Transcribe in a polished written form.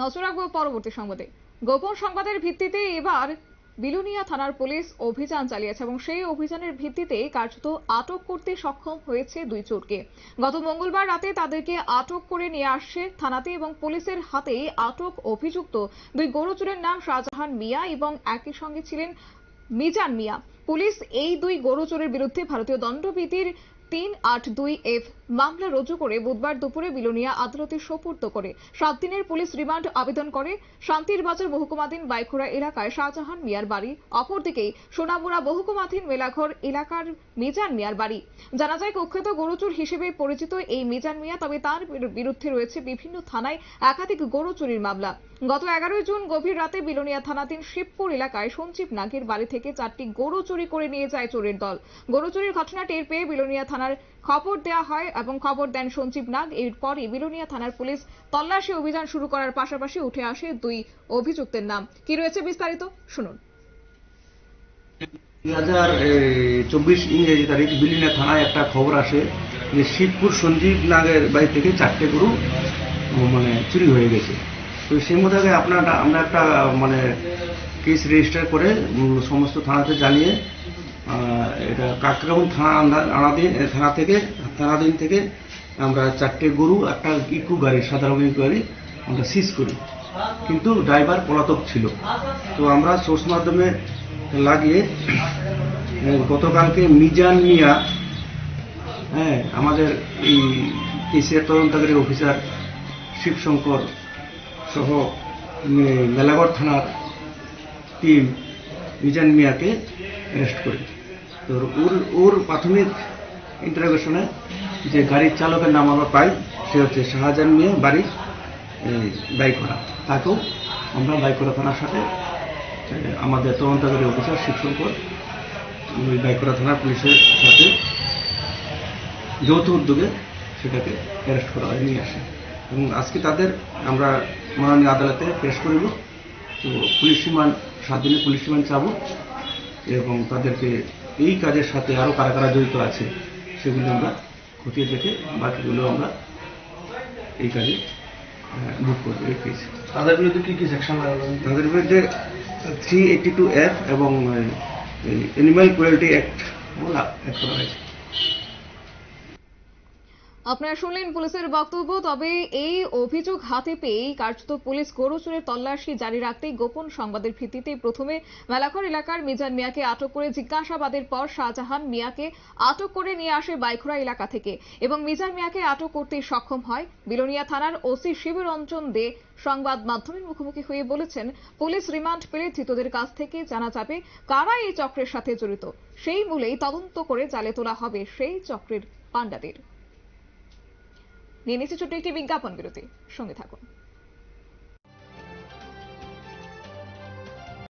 নজর রাখবো পরবর্তী সংবাদে। গোপন সংবাদের ভিত্তিতে এবার বিলোনিয়া থানার পুলিশ অভিযান চালিয়েছে এবং সেই অভিযানের ভিত্তিতে কার্যত আটক করতে সক্ষম হয়েছে দুই চোরকে। গত মঙ্গলবার রাতে তাদেরকে আটক করে নিয়ে আসছে থানাতে এবং পুলিশের হাতেই আটক অভিযুক্ত দুই গরু চোরের নাম শাহজাহান মিয়া এবং একই সঙ্গে ছিলেন মিজান মিয়া। পুলিশ এই দুই গরু চোরের বিরুদ্ধে ভারতীয় দণ্ডবিধির 382F মামলা রুজু করে বুধবার দুপুরে বিলোনিয়া আদালতে সোপর্দ করে 7 দিনের পুলিশ রিমান্ড আবেদন করে। শান্তির বাজার মহকুমাধীন বাইখোড়া এলাকায় শাহজাহান মিয়ার বাড়ি, অপরদিকে সোনামুড়া মহকুমাধীন মেলাঘর এলাকার মিজান মিয়ার বাড়ি। জানা যায় কুখ্যাত গরুচোর হিসেবে পরিচিত এই মিজান মিয়া, তবে তার বিরুদ্ধে রয়েছে বিভিন্ন থানায় একাধিক গরু চুরির মামলা। গত 11 জুন গভীর রাতে বিলোনিয়া থানাধীন শিবপুর এলাকায় সঞ্জীব নাগের বাড়ি থেকে 4টি গরু চুরি করে নিয়ে যায় চোরের দল। গরু চুরির ঘটনা টের পেয়ে বিলোনিয়া থানার খবর দেওয়া হয় এবং খবর দেন সঞ্জীব নাগ। এরপরই বিলোনিয়া থানার পুলিশ তল্লাশি অভিযান শুরু করার পাশাপাশি উঠে আসে দুই অভিযুক্তের নাম। কি রয়েছে বিস্তারিত শুনুন। 2024 ইংরেজি তারিখ বিলোনিয়া থানায় একটা খবর আসে যে শিবপুর সঞ্জীব নাগের বাড়ি থেকে 4টে গরু চুরি হয়ে গেছে। তো সেই মোতাবেক আমরা একটা কেস রেজিস্টার করে সমস্ত থানাতে জানিয়ে এটা কাকরাবন থানাধীন থেকে আমরা 4টে গরু, একটা ইকো গাড়ি, সাধারণ ইকো গাড়ি আমরা সিজ করি, কিন্তু ড্রাইভার পলাতক ছিল। তো আমরা সোর্স মাধ্যমে লাগিয়ে গতকালকে মিজান মিয়া, আমাদের এই কেসের তদন্তকারী অফিসার শিবশঙ্কর সহ মেলাঘর থানার টিম মিজান মিয়াকে অ্যারেস্ট করে। তো ওর প্রাথমিক ইন্টারোগেশনে যে গাড়ির চালকের নাম আমরা পাই, সে হচ্ছে শাহজাহান মিয়া, বাড়ি বাইখোড়া। তাকেও আমরা বাইখোড়া থানার সাথে আমাদের তদন্তকারী অফিসার শিবশঙ্কর বাইখোড়া থানার পুলিশের সাথে যৌথ উদ্যোগে সেটাকে অ্যারেস্ট করা হয়, নিয়ে আসে এবং আজকে তাদের আমরা মাননীয় আদালতে পেশ করিব। তো পুলিশ রিমান্ড 7 দিনের পুলিশ রিমান্ড চাবো এবং তাদেরকে এই কাজের সাথে আরও কারা কারা জড়িত আছে সেগুলো আমরা খতিয়ে দেখে বাকিগুলো আমরা এই কাজে বুক করবো। এই কেস তাদের বিরুদ্ধে কি কি সেকশন লাগবে? তাদের বিরুদ্ধে 382F এবং অ্যানিমাল ক্রুয়েলটি অ্যাক্ট করা হয়েছে। আপনারা শুনলেন পুলিশের বক্তব্য। তবে এই অভিযোগ হাতে পেয়ে কার্যত পুলিশ গরু চোরের তল্লাশি জারি রাখতেই গোপন সংবাদের ভিত্তিতে প্রথমে মেলাঘর এলাকার মিজান মিয়াকে আটক করে জিজ্ঞাসাবাদের পর শাহজাহান মিয়াকে আটক করে নিয়ে আসে বাইখোড়া এলাকা থেকে এবং মিজান মিয়াকে আটক করতে সক্ষম হয়। বিলোনিয়া থানার ওসি শিবরঞ্জন দে সংবাদ মাধ্যমের মুখোমুখি হয়ে বলেছেন, পুলিশ রিমান্ড পেলে ধৃতদের কাছ থেকে জানা যাবে কারা এই চক্রের সাথে জড়িত। সেই মূলেই তদন্ত করে জালে তোলা হবে সেই চক্রের পাণ্ডাদের। নিয়ে নিচ্ছে ছোট্ট একটি বিজ্ঞাপন বিরতি, সঙ্গে থাকুন।